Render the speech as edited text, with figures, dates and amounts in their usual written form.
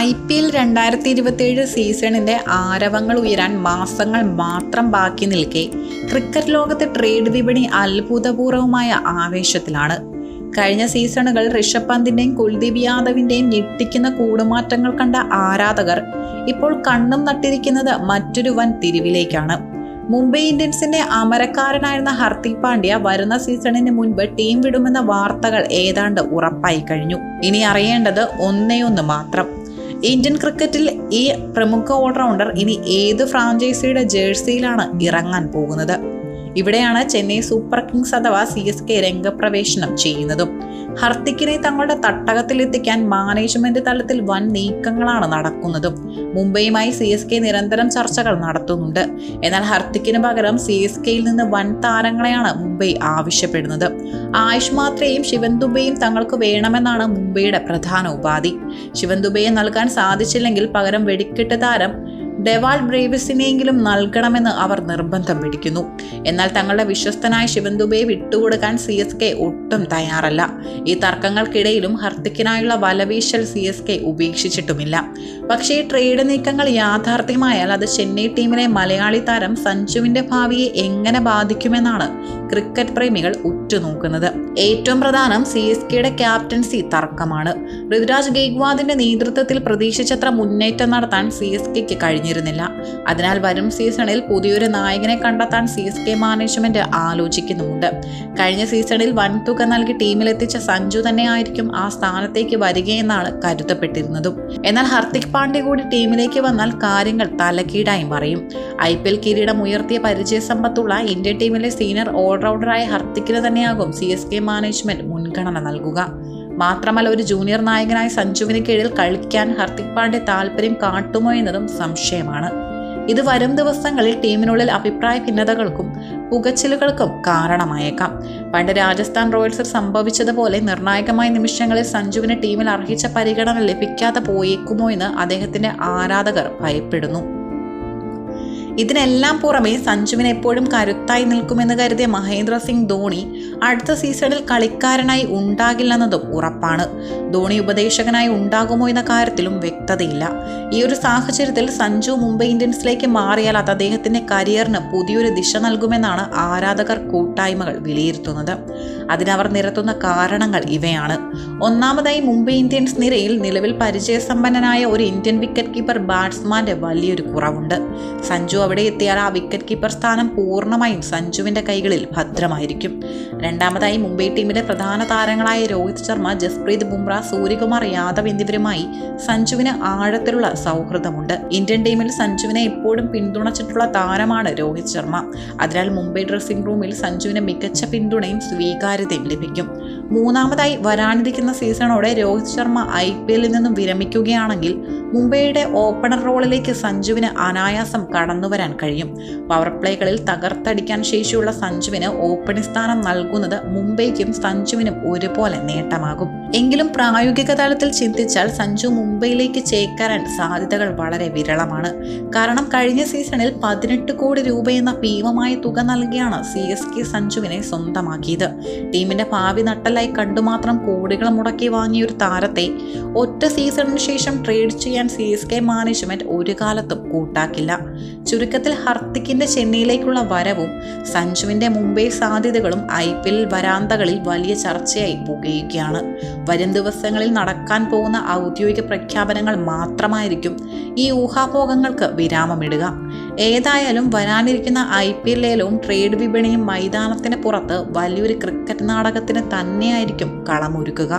IPL 2027 സീസണിന്റെ ആരവങ്ങൾ ഉയരാൻ മാസങ്ങൾ മാത്രം ബാക്കി നിൽക്കെ ക്രിക്കറ്റ് ലോകത്തെ ട്രേഡ് വിപണി അത്ഭുതപൂർവമായ ആവേശത്തിലാണ്. കഴിഞ്ഞ സീസണുകൾ ഋഷഭ് പന്തിന്റെയും കുൽദീപ് യാദവിന്റെയും ഞെട്ടിക്കുന്ന കൂടുമാറ്റങ്ങൾ കണ്ട ആരാധകർ ഇപ്പോൾ കണ്ണും നട്ടിരിക്കുന്നത് മറ്റൊരു വൻ തിരിവിലേക്കാണ്. മുംബൈ ഇന്ത്യൻസിന്റെ അമരക്കാരനായിരുന്ന ഹർദിക് പാണ്ഡ്യ വരുന്ന സീസണിന് മുൻപ് ടീം വിടുമെന്ന വാർത്തകൾ ഏതാണ്ട് ഉറപ്പായി കഴിഞ്ഞു. ഇനി അറിയേണ്ടത് ഒന്നേയൊന്ന് മാത്രം: ഇന്ത്യൻ ക്രിക്കറ്റിൽ ഈ പ്രമുഖ ഓൾറൗണ്ടർ ഇനി ഏത് ഫ്രാഞ്ചൈസിയുടെ ജേഴ്സിയിലാണ് ഇറങ്ങാൻ പോകുന്നത്? ഇവിടെയാണ് ചെന്നൈ സൂപ്പർ കിങ്സ് അഥവാ CSK രംഗപ്രവേശനം ചെയ്യുന്നതും. ഹർദിക്കിനെ തങ്ങളുടെ തട്ടകത്തിലെത്തിക്കാൻ മാനേജ്മെന്റ് തലത്തിൽ വൻ നീക്കങ്ങളാണ് നടക്കുന്നതും. മുംബൈയുമായി CSK നിരന്തരം ചർച്ചകൾ നടത്തുന്നുണ്ട്. എന്നാൽ ഹർദിക്കിന് പകരം CSKയിൽ നിന്ന് വൻ താരങ്ങളെയാണ് മുംബൈ ആവശ്യപ്പെടുന്നത്. ആയുഷ് മാത്രയും ശിവൻ ദുബെയും തങ്ങൾക്ക് വേണമെന്നാണ് മുംബൈയുടെ പ്രധാന ഉപാധി. ശിവൻ ദുബെയെ നൽകാൻ സാധിച്ചില്ലെങ്കിൽ പകരം വെടിക്കെട്ട് താരം ഡെവാൾ ബ്രേവിസിനെയെങ്കിലും നൽകണമെന്ന് അവർ നിർബന്ധം പിടിക്കുന്നു. എന്നാൽ തങ്ങളുടെ വിശ്വസ്തനായ ശിവൻ ദുബെയെ വിട്ടുകൊടുക്കാൻ CSK ഒട്ടും തയ്യാറല്ല. ഈ തർക്കങ്ങൾക്കിടയിലും ഹർദിക്കിനായുള്ള വലവീശൽ CSK ഉപേക്ഷിച്ചിട്ടുമില്ല. പക്ഷേ ഈ ട്രേഡ് നീക്കങ്ങൾ യാഥാർത്ഥ്യമായാൽ അത് ചെന്നൈ ടീമിലെ മലയാളി താരം സഞ്ജുവിന്റെ ഭാവിയെ എങ്ങനെ ബാധിക്കുമെന്നാണ് ക്രിക്കറ്റ് പ്രേമികൾ ഉറ്റുനോക്കുന്നത്. ഏറ്റവും പ്രധാനം CSKയുടെ ക്യാപ്റ്റൻസി തർക്കമാണ്. ഋതുരാജ് ഗെയ്ക്വാദിന്റെ നേതൃത്വത്തിൽ പ്രതീക്ഷിച്ചത്ര മുന്നേറ്റം നടത്താൻ CSKയ്ക്ക് കഴിഞ്ഞിരുന്നില്ല. അതിനാൽ വരും സീസണിൽ പുതിയൊരു നായകനെ കണ്ടെത്താൻ CSK മാനേജ്മെന്റ് ആലോചിക്കുന്നുമുണ്ട്. കഴിഞ്ഞ സീസണിൽ വൻതുക നൽകി ടീമിലെത്തിച്ച സഞ്ജു തന്നെയായിരിക്കും ആ സ്ഥാനത്തേക്ക് വരികയെന്നാണ് കരുതപ്പെട്ടിരുന്നതും. എന്നാൽ ഹർദിക് പാണ്ഡ്യ കൂടി ടീമിലേക്ക് വന്നാൽ കാര്യങ്ങൾ തലകീഴായി മറിയും. IPL കിരീടം ഉയർത്തിയ പരിചയസമ്പത്തുള്ള ഇന്ത്യൻ ടീമിലെ സീനിയർ ഓൾറൗണ്ടറായ ഹർദിക്കിന് തന്നെയാകും CSK മാനേജ്മെന്റ് മുൻഗണന നൽകുക. മാത്രമല്ല, ഒരു ജൂനിയർ നായകനായി സഞ്ജുവിന് കീഴിൽ കളിക്കാൻ ഹർദിക് പാണ്ഡ്യ താല്പര്യം കാട്ടുമോ എന്നതും സംശയമാണ്. ഇത് വരും ദിവസങ്ങളിൽ ടീമിനുള്ളിൽ അഭിപ്രായ ഭിന്നതകൾക്കും പുകച്ചിലുകൾക്കും കാരണമായേക്കാം. പണ്ട് രാജസ്ഥാൻ റോയൽസിൽ സംഭവിച്ചതുപോലെ നിർണായകമായ നിമിഷങ്ങളിൽ സഞ്ജുവിന് ടീമിൽ അർഹിച്ച പരിഗണന ലഭിക്കാതെ പോയേക്കുമോ എന്ന് അദ്ദേഹത്തിന്റെ ആരാധകർ ഭയപ്പെടുന്നു. ഇതിനെല്ലാം പുറമെ സഞ്ജുവിന് എപ്പോഴും കരുത്തായി നിൽക്കുമെന്ന് കരുതിയ മഹേന്ദ്ര സിംഗ് ധോണി അടുത്ത സീസണിൽ കളിക്കാരനായി ഉണ്ടാകില്ലെന്നതും ഉറപ്പാണ്. ധോണി ഉപദേശകനായി ഉണ്ടാകുമോ എന്ന കാര്യത്തിലും വ്യക്തതയില്ല. ഈ ഒരു സാഹചര്യത്തിൽ സഞ്ജു മുംബൈ ഇന്ത്യൻസിലേക്ക് മാറിയാൽ അത് അദ്ദേഹത്തിന്റെ കരിയറിന് പുതിയൊരു ദിശ നൽകുമെന്നാണ് ആരാധകർ കൂട്ടായ്മകൾ വിലയിരുത്തുന്നത്. അതിനവർ നിരത്തുന്ന കാരണങ്ങൾ ഇവയാണ്. ഒന്നാമതായി, മുംബൈ ഇന്ത്യൻസ് നിരയിൽ നിലവിൽ പരിചയസമ്പന്നനായ ഒരു ഇന്ത്യൻ വിക്കറ്റ് കീപ്പർ ബാറ്റ്സ്മാന്റെ വലിയൊരു കുറവുണ്ട്. സഞ്ജു അവിടെ എത്തിയാൽ ആ വിക്കറ്റ് കീപ്പർ സ്ഥാനം പൂർണ്ണമായും സഞ്ജുവിന്റെ കൈകളിൽ ഭദ്രമായിരിക്കും. രണ്ടാമതായി, മുംബൈ ടീമിലെ പ്രധാന താരങ്ങളായ രോഹിത് ശർമ്മ, ജസ്പ്രീത് ബുംറ, സൂര്യകുമാർ യാദവ് എന്നിവരുമായി സഞ്ജുവിന് ആഴത്തിലുള്ള സൗഹൃദമുണ്ട്. ഇന്ത്യൻ ടീമിൽ സഞ്ജുവിനെ എപ്പോഴും പിന്തുണച്ചിട്ടുള്ള താരമാണ് രോഹിത് ശർമ്മ. അതിനാൽ മുംബൈ ഡ്രസ്സിംഗ് റൂമിൽ സഞ്ജുവിന് മികച്ച പിന്തുണയും സ്വീകാര്യതയും ലഭിക്കും. മൂന്നാമതായി, വരാനിരിക്കുന്ന സീസണോടെ രോഹിത് ശർമ്മ IPLൽ നിന്നും വിരമിക്കുകയാണെങ്കിൽ മുംബൈയുടെ ഓപ്പണർ റോളിലേക്ക് സഞ്ജുവിന് അനായാസം കടന്നുവരാൻ കഴിയും. പവർ പ്ലേകളിൽ തകർത്തടിക്കാൻ ശേഷിയുള്ള സഞ്ജുവിന് ഓപ്പണിംഗ് സ്ഥാനം നൽകുന്നത് മുംബൈക്കും സഞ്ജുവിനും ഒരുപോലെ നേട്ടമാകും. എങ്കിലും പ്രായോഗിക തലത്തിൽ ചിന്തിച്ചാൽ സഞ്ജു മുംബൈയിലേക്ക് ചേക്കേറാൻ സാധ്യതകൾ വളരെ വിരളമാണ്. കാരണം കഴിഞ്ഞ സീസണിൽ 18 കോടി രൂപ എന്ന ഭീമമായ തുക നൽകിയാണ് CSK സഞ്ജുവിനെ സ്വന്തമാക്കിയത്. ടീമിന്റെ ഭാവി നട്ടലായി കണ്ടുമാത്രം കോടികൾ മുടക്കി വാങ്ങിയ ഒരു താരത്തെ ഒറ്റ സീസണിന് ശേഷം ട്രേഡ് ചെയ്യാൻ CSK മാനേജ്മെന്റ് ഒരു കാലത്തും കൂട്ടാക്കില്ല. ചുരുക്കത്തിൽ ഹർദിക്കിന്റെ ചെന്നൈയിലേക്കുള്ള വരവും സഞ്ജുവിന്റെ മുംബൈ സാധ്യതകളും IPL വരാന്തകളിൽ വലിയ ചർച്ചയായി പുകയുകയാണ്. വരും ദിവസങ്ങളിൽ നടക്കാൻ പോകുന്ന ഔദ്യോഗിക പ്രഖ്യാപനങ്ങൾ മാത്രമായിരിക്കും ഈ ഊഹാപോഹങ്ങൾക്ക് വിരാമമിടുക. ഏതായാലും വരാനിരിക്കുന്ന IPL ലേലവും ട്രേഡ് വിപണിയും മൈതാനത്തിന് പുറത്ത് വലിയൊരു ക്രിക്കറ്റ് നാടകത്തിന് തന്നെയായിരിക്കും കളമൊരുക്കുക.